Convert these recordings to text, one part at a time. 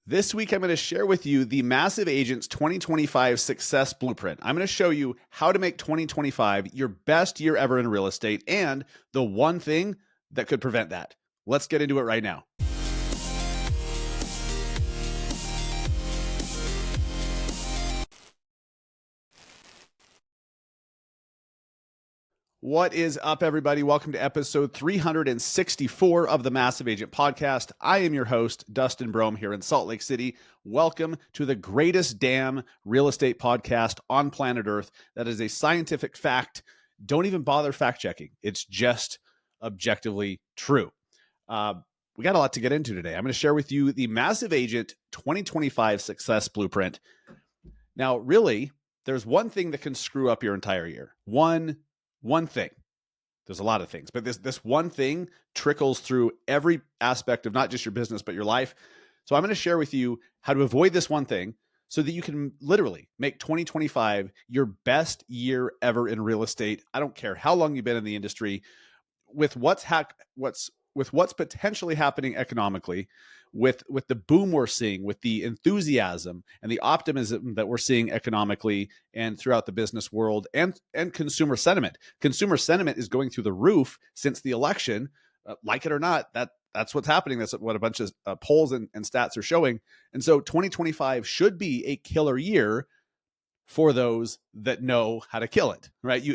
This week, I'm going to share with you the Massive Agents 2025 Success Blueprint. I'm going to show you how to make 2025 your best year ever in real estate and the one thing that could prevent that. Let's get into it right now. What is up, everybody? Welcome to episode 364 of the Massive Agent Podcast. I am your host, Dustin Brohm, here in Salt Lake City. Welcome to the greatest damn real estate podcast on planet Earth. That is a scientific fact. Don't even bother fact checking. It's just objectively true. We got a lot to get into today. I'm going to share with you the Massive Agent 2025 Success Blueprint. Now, really, there's one thing that can screw up your entire year. One thing. There's a lot of things, but this one thing trickles through every aspect of not just your business, but your life. So I'm going to share with you how to avoid this one thing so that you can literally make 2025 your best year ever in real estate. I don't care how long you've been in the industry. With what's potentially happening economically, with the boom we're seeing, with the enthusiasm and the optimism that we're seeing economically and throughout the business world, and consumer sentiment. Consumer sentiment is going through the roof since the election. Like it or not, that's what's happening. That's what a bunch of polls and stats are showing. And so 2025 should be a killer year for those that know how to kill it, right?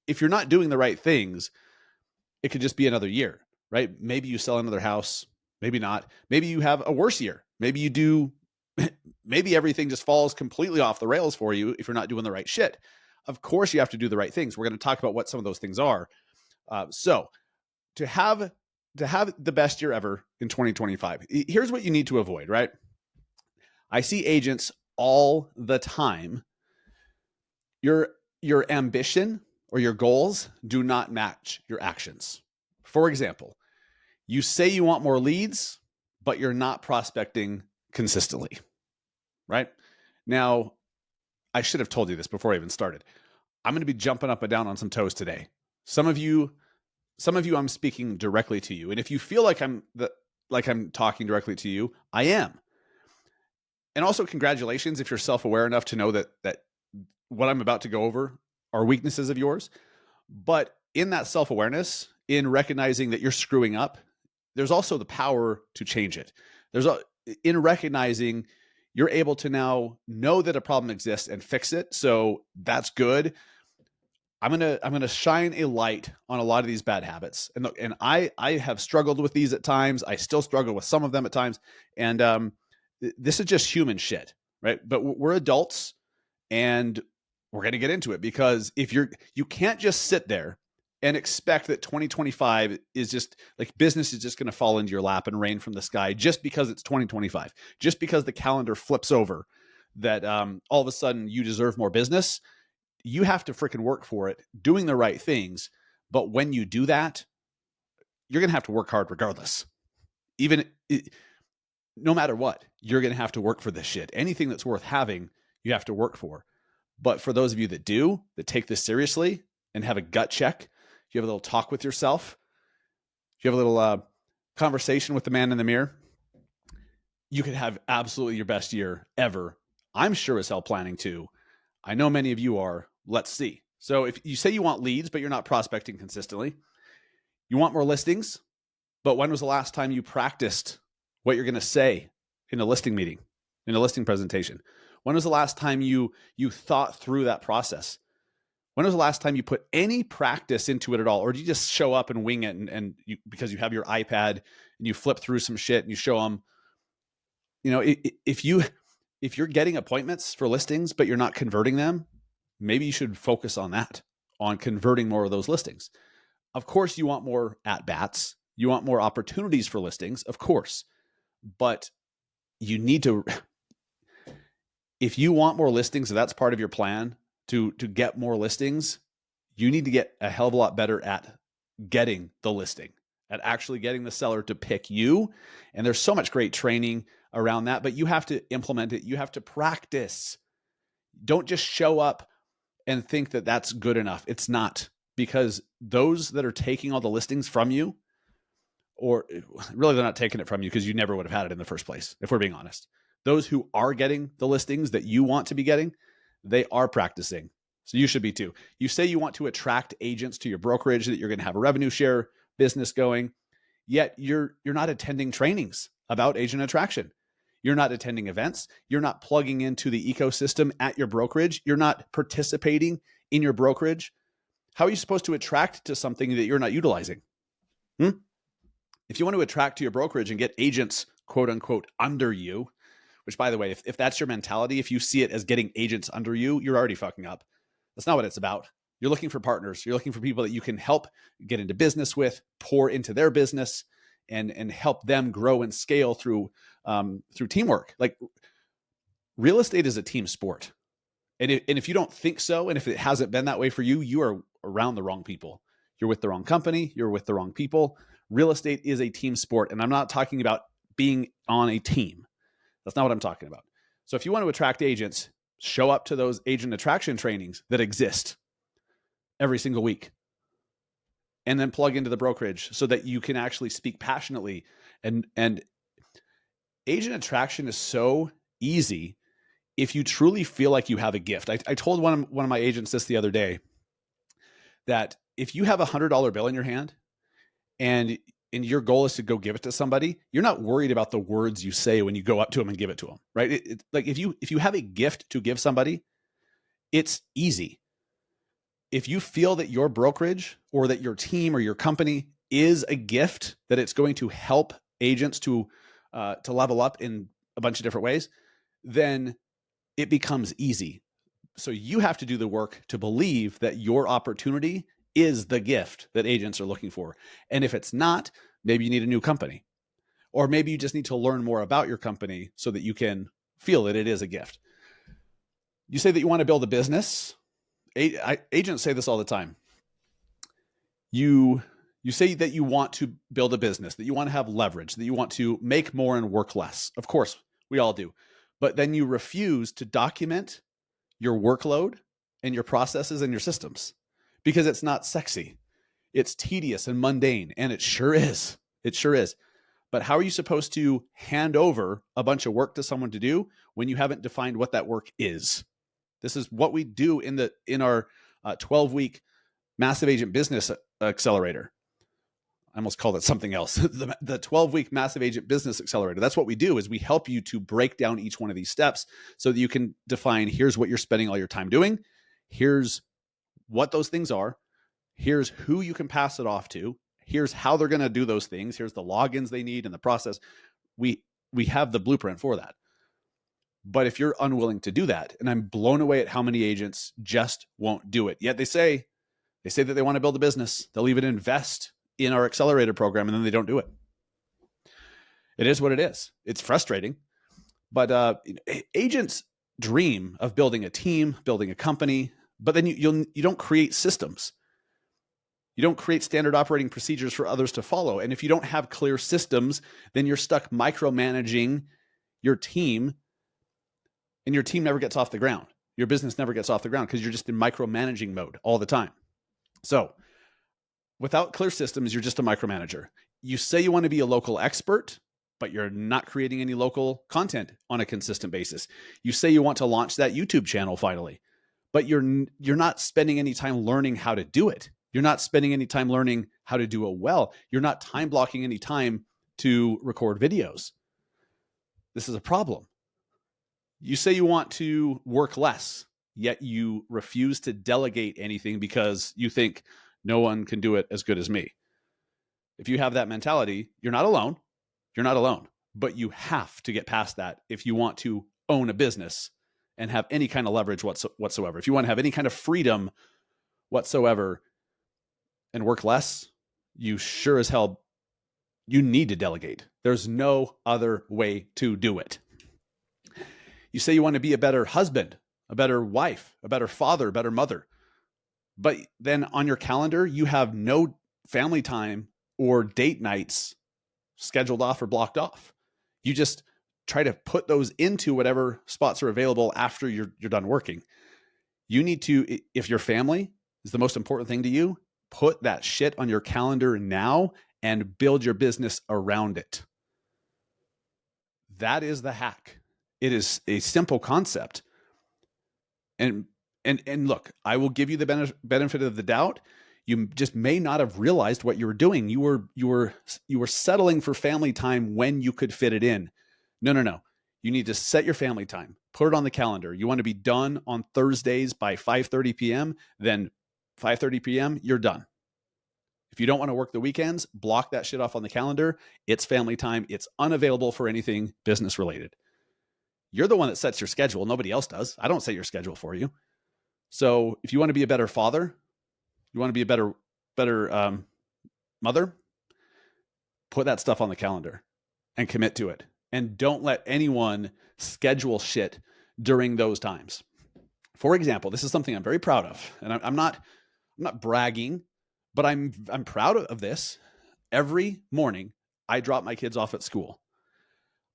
If you're not doing the right things, it could just be another year, right? Maybe you sell another house, maybe not. Maybe you have a worse year. Maybe you do, maybe everything just falls completely off the rails for you if you're not doing the right shit. Of course, you have to do the right things. We're going to talk about what some of those things are. So to have the best year ever in 2025, here's what you need to avoid, right? I see agents all the time. Your ambition or your goals do not match your actions. For example, you say you want more leads, but you're not prospecting consistently, right? Now, I should have told you this before I even started. I'm going to be jumping up and down on some toes today. Some of you, I'm speaking directly to you. And if you feel like I'm talking directly to you, I am. And also congratulations if you're self-aware enough to know that what I'm about to go over are weaknesses of yours. But in that self-awareness, in recognizing that you're screwing up, there's also the power to change it. In recognizing you're able to now know that a problem exists and fix it. So that's good. I'm gonna shine a light on a lot of these bad habits. And I have struggled with these at times. I still struggle with some of them at times. And this is just human shit, right? But we're adults, and we're going to get into it, because you can't just sit there and expect that 2025 is just like business is just going to fall into your lap and rain from the sky just because it's 2025, just because the calendar flips over that all of a sudden you deserve more business. You have to freaking work for it, doing the right things. But when you do that, you're going to have to work hard regardless. No matter what, you're going to have to work for this shit. Anything that's worth having, you have to work for. But for those of you that take this seriously and have a gut check, you have a little talk with yourself, you have a little conversation with the man in the mirror, you could have absolutely your best year ever. I'm sure as hell planning to. I know many of you are. Let's see. So if you say you want leads, but you're not prospecting consistently, you want more listings, but when was the last time you practiced what you're going to say in a listing meeting, in a listing presentation? When was the last time you thought through that process? When was the last time you put any practice into it at all? Or do you just show up and wing it because you have your iPad and you flip through some shit and you show them, if you're getting appointments for listings, but you're not converting them, maybe you should focus on that, on converting more of those listings. Of course, you want more at-bats. You want more opportunities for listings, of course. But you need to, if you want more listings, if that's part of your plan to get more listings, you need to get a hell of a lot better at getting the listing, at actually getting the seller to pick you. And there's so much great training around that, but you have to implement it. You have to practice. Don't just show up and think that that's good enough. It's not, because those that are taking all the listings from you or really they're not taking it from you because you never would have had it in the first place, if we're being honest. Those who are getting the listings that you want to be getting, they are practicing. So you should be too. You say you want to attract agents to your brokerage, that you're going to have a revenue share business going, yet you're not attending trainings about agent attraction. You're not attending events. You're not plugging into the ecosystem at your brokerage. You're not participating in your brokerage. How are you supposed to attract to something that you're not utilizing? If you want to attract to your brokerage and get agents, quote unquote, under you, which by the way, if that's your mentality, if you see it as getting agents under you, you're already fucking up. That's not what it's about. You're looking for partners. You're looking for people that you can help get into business with, pour into their business, and help them grow and scale through teamwork. Like, real estate is a team sport. And if you don't think so, and if it hasn't been that way for you, you are around the wrong people. You're with the wrong company. You're with the wrong people. Real estate is a team sport. And I'm not talking about being on a team. That's not what I'm talking about. So if you want to attract agents, show up to those agent attraction trainings that exist every single week, and then plug into the brokerage so that you can actually speak passionately. And agent attraction is so easy if you truly feel like you have a gift. I told one of my agents this the other day, that if you have $100 bill in your hand and your goal is to go give it to somebody, you're not worried about the words you say when you go up to them and give it to them, right? It's like if you have a gift to give somebody, it's easy. If you feel that your brokerage or that your team or your company is a gift, that it's going to help agents to level up in a bunch of different ways, then it becomes easy. So you have to do the work to believe that your opportunity is the gift that agents are looking for. And if it's not, maybe you need a new company, or maybe you just need to learn more about your company so that you can feel that it is a gift. You say that you want to build a business. Agents say this all the time. You say that you want to build a business, that you want to have leverage, that you want to make more and work less. Of course, we all do. But then you refuse to document your workload and your processes and your systems because it's not sexy. It's tedious and mundane, and it sure is. It sure is. But how are you supposed to hand over a bunch of work to someone to do when you haven't defined what that work is? This is what we do in our 12-week Massive Agent Business Accelerator. I almost called it something else. The 12-week Massive Agent Business Accelerator. That's what we do, is we help you to break down each one of these steps so that you can define, here's what you're spending all your time doing. Here's what those things are. Here's who you can pass it off to. Here's how they're going to do those things. Here's the logins they need and the process. We have the blueprint for that. But if you're unwilling to do that, and I'm blown away at how many agents just won't do it. Yet they say that they want to build a business. They'll even invest in our accelerator program, and then they don't do it. It is what it is. It's frustrating. But agents dream of building a team, building a company, but then you don't create systems. You don't create standard operating procedures for others to follow. And if you don't have clear systems, then you're stuck micromanaging your team, and your team never gets off the ground. Your business never gets off the ground because you're just in micromanaging mode all the time. So without clear systems, you're just a micromanager. You say you want to be a local expert, but you're not creating any local content on a consistent basis. You say you want to launch that YouTube channel finally, but you're not spending any time learning how to do it. You're not spending any time learning how to do it well. You're not time blocking any time to record videos. This is a problem. You say you want to work less, yet you refuse to delegate anything because you think no one can do it as good as me. If you have that mentality, you're not alone. You're not alone, but you have to get past that if you want to own a business and have any kind of leverage whatsoever. If you want to have any kind of freedom whatsoever and work less, you sure as hell, you need to delegate. There's no other way to do it. You say you want to be a better husband, a better wife, a better father, a better mother. But then on your calendar, you have no family time or date nights scheduled off or blocked off. You just try to put those into whatever spots are available after you're done working. You need to, if your family is the most important thing to you, put that shit on your calendar now and build your business around it. That is the hack. It is a simple concept. And look, I will give you the benefit of the doubt. You just may not have realized what you were doing. You were settling for family time when you could fit it in. No. You need to set your family time. Put it on the calendar. You want to be done on Thursdays by 5:30 p.m., then 5:30 p.m., you're done. If you don't want to work the weekends, block that shit off on the calendar. It's family time. It's unavailable for anything business related. You're the one that sets your schedule. Nobody else does. I don't set your schedule for you. So if you want to be a better father, you want to be a better mother, put that stuff on the calendar and commit to it. And don't let anyone schedule shit during those times. For example, this is something I'm very proud of, and I'm not bragging, but I'm proud of this. Every morning, I drop my kids off at school.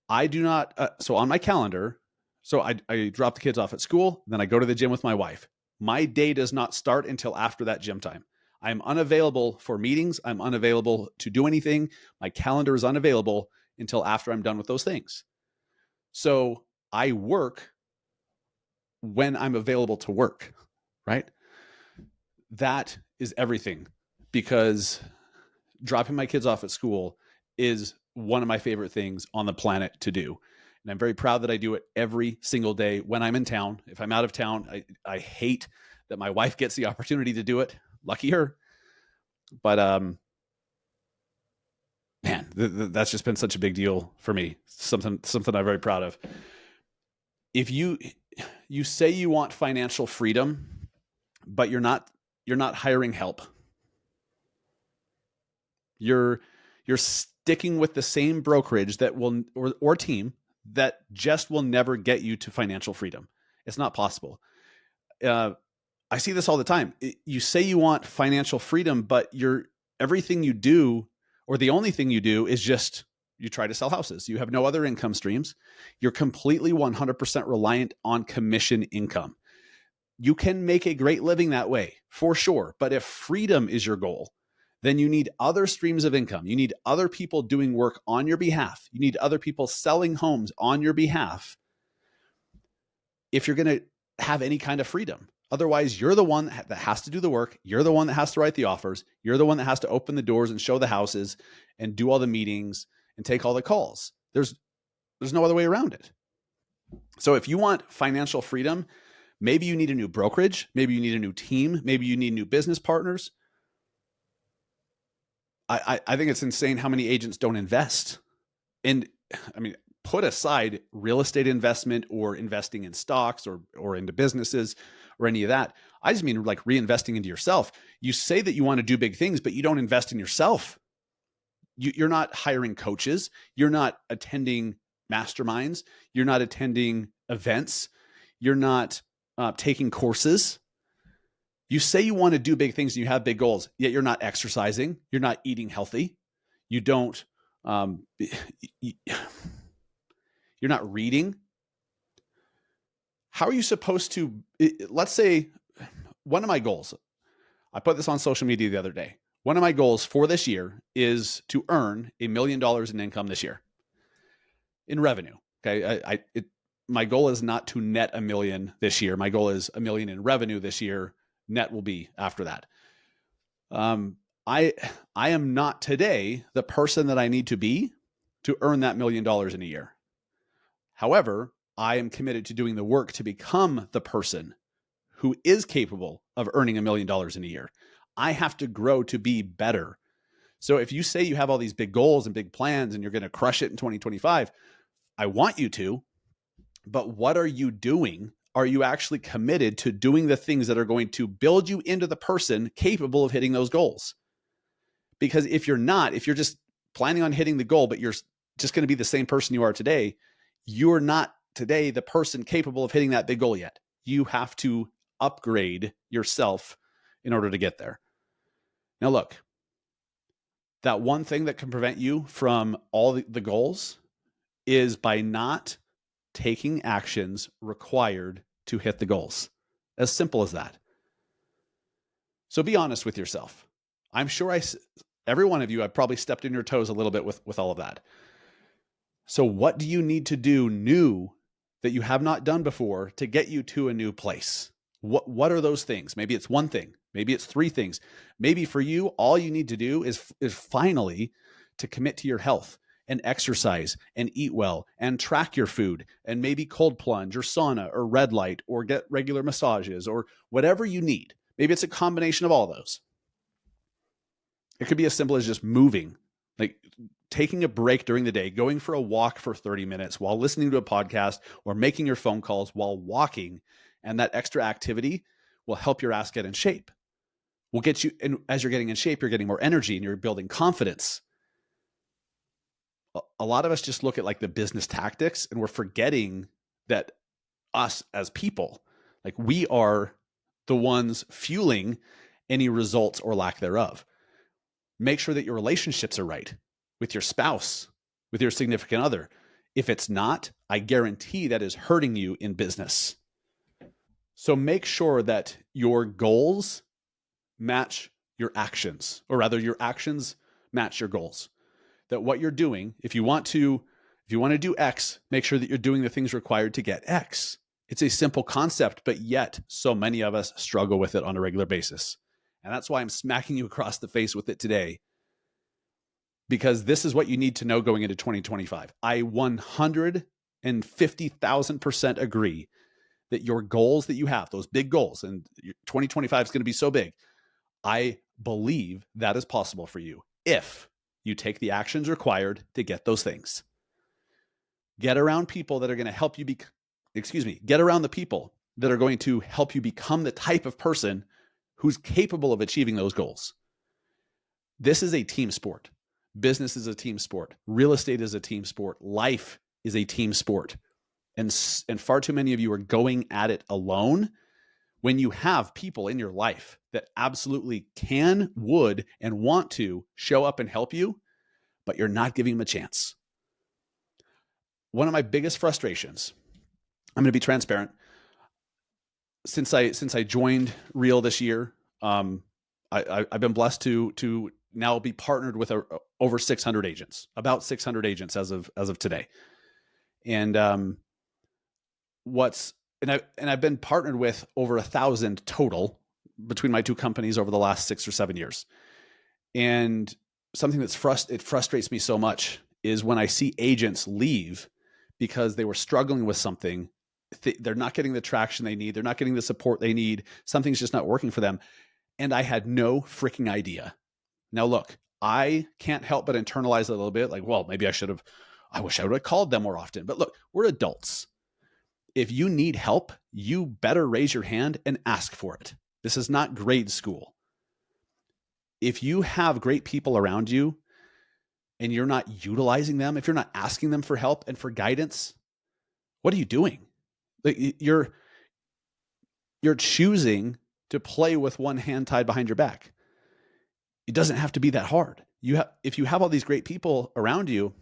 I do not. So on my calendar, so I drop the kids off at school, then I go to the gym with my wife. My day does not start until after that gym time. I'm unavailable for meetings. I'm unavailable to do anything. My calendar is unavailable until after I'm done with those things. So I work when I'm available to work, right? That is everything, because dropping my kids off at school is one of my favorite things on the planet to do. And I'm very proud that I do it every single day when I'm in town. If I'm out of town, I hate that my wife gets the opportunity to do it. Lucky her. But man, that's just been such a big deal for me. Something I'm very proud of. If you say you want financial freedom, but you're not hiring help. You're sticking with the same brokerage that will or team that just will never get you to financial freedom. It's not possible. I see this all the time. You say you want financial freedom, but everything you do, or the only thing you do, is just you try to sell houses. You have no other income streams. You're completely 100% reliant on commission income. You can make a great living that way, for sure. But if freedom is your goal, then you need other streams of income. You need other people doing work on your behalf. You need other people selling homes on your behalf if you're going to have any kind of freedom. Otherwise, you're the one that has to do the work. You're the one that has to write the offers. You're the one that has to open the doors and show the houses and do all the meetings and take all the calls. There's no other way around it. So if you want financial freedom, maybe you need a new brokerage. Maybe you need a new team. Maybe you need new business partners. I think it's insane how many agents don't invest. And I mean, put aside real estate investment or investing in stocks or into businesses or any of that. I just mean like reinvesting into yourself. You say that you want to do big things, but you don't invest in yourself. You're not hiring coaches. You're not attending masterminds. You're not attending events. You're not taking courses. You say you want to do big things and you have big goals, yet you're not exercising. You're not eating healthy. You don't, you're not reading. How are you supposed to, let's say one of my goals, I put this on social media the other day. One of my goals for this year is to earn $1 million in income this year in revenue. Okay. My goal is not to net $1 million this year. My goal is $1 million in revenue this year. Net will be after that. I am not today the person that I need to be to earn that $1 million in a year. However, I am committed to doing the work to become the person who is capable of earning $1 million in a year. I have to grow to be better. So if you say you have all these big goals and big plans and you're going to crush it in 2025, I want you to, but what are you doing? Are you actually committed to doing the things that are going to build you into the person capable of hitting those goals? Because if you're not, if you're just planning on hitting the goal, but you're just going to be the same person you are today, you're not today the person capable of hitting that big goal yet. You have to upgrade yourself in order to get there. Now, look, that one thing that can prevent you from all the goals is by not taking actions required to hit the goals. As simple as that. So be honest with yourself. I'm sure every one of you, I've probably stepped in your toes a little bit with all of that. So what do you need to do new that you have not done before to get you to a new place? What are those things? Maybe it's one thing. Maybe it's three things. Maybe for you, all you need to do is finally to commit to your health and exercise and eat well and track your food and maybe cold plunge or sauna or red light or get regular massages or whatever you need. Maybe it's a combination of all those. It could be as simple as just moving, like taking a break during the day, going for a walk for 30 minutes while listening to a podcast or making your phone calls while walking. And that extra activity will help your ass get in shape. Will get you, and as you're getting in shape, you're getting more energy and you're building confidence. A lot of us just look at like the business tactics and we're forgetting that us as people, like we are the ones fueling any results or lack thereof. Make sure that your relationships are right with your spouse, with your significant other. If it's not, I guarantee that is hurting you in business. So make sure that your goals match your actions, or rather your actions match your goals. That what you're doing, if you want to do X, make sure that you're doing the things required to get X. It's a simple concept, but yet so many of us struggle with it on a regular basis. And that's why I'm smacking you across the face with it today, because this is what you need to know going into 2025. I 150,000% agree that your goals that you have, those big goals, and 2025 is going to be so big. I believe that is possible for you if you take the actions required to get those things. Get around people that are going to help you get around the people that are going to help you become the type of person who's capable of achieving those goals. This is a team sport. Business is a team sport. Real estate is a team sport. Life is a team sport. And far too many of you are going at it alone when you have people in your life that absolutely can, would, and want to show up and help you, but you're not giving them a chance. One of my biggest frustrations, I'm going to be transparent. Since I joined Real this year, I've been blessed to now be partnered with over 600 agents, about 600 agents as of today. And I've been partnered with over 1,000 total between my two companies over the last 6 or 7 years. And something it frustrates me so much is when I see agents leave because they were struggling with something. They're not getting the traction they need. They're not getting the support they need. Something's just not working for them. And I had no freaking idea. Now, look, I can't help but internalize a little bit like, well, maybe I wish I would have called them more often. But look, we're adults. If you need help, you better raise your hand and ask for it. This is not grade school. If you have great people around you and you're not utilizing them, if you're not asking them for help and for guidance, what are you doing? You're choosing to play with one hand tied behind your back. It doesn't have to be that hard. If you have all these great people around you,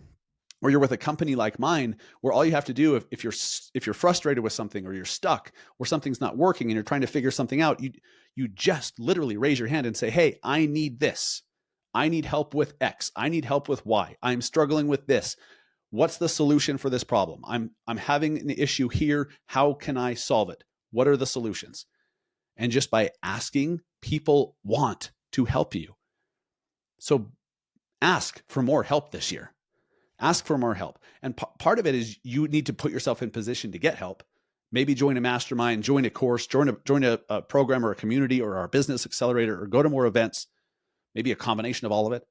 or you're with a company like mine, where all you have to do, if you're frustrated with something, or you're stuck, or something's not working, and you're trying to figure something out, you just literally raise your hand and say, "Hey, I need this. I need help with X. I need help with Y. I'm struggling with this. What's the solution for this problem? I'm having an issue here. How can I solve it? What are the solutions?" And just by asking, people want to help you. So ask for more help this year. Ask for more help. And part of it is you need to put yourself in position to get help. Maybe join a mastermind, join a course, join a program or a community or our business accelerator, or go to more events, maybe a combination of all of it.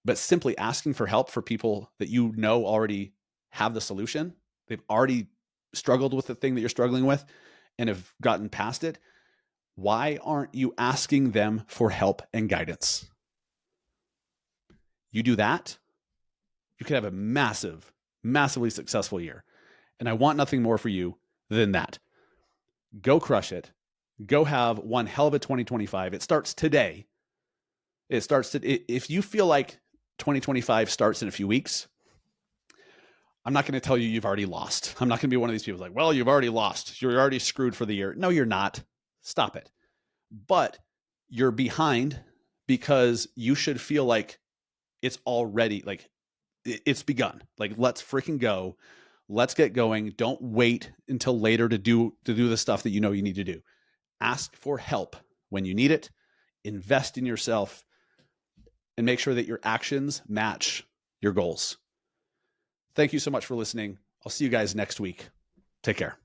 But simply asking for help for people that you know already have the solution, they've already struggled with the thing that you're struggling with and have gotten past it. Why aren't you asking them for help and guidance? You do that, you could have a massively successful year. And I want nothing more for you than that. Go crush it. Go have one hell of a 2025. It starts today. If you feel like 2025 starts in a few weeks, I'm not going to tell you you've already lost. I'm not going to be one of these people like, well, you've already lost. You're already screwed for the year. No, you're not. Stop it. But you're behind because you should feel like it's already like it's begun. Like, let's freaking go. Let's get going. Don't wait until later to do the stuff that you know you need to do. Ask for help when you need it. Invest in yourself and make sure that your actions match your goals. Thank you so much for listening. I'll see you guys next week. Take care.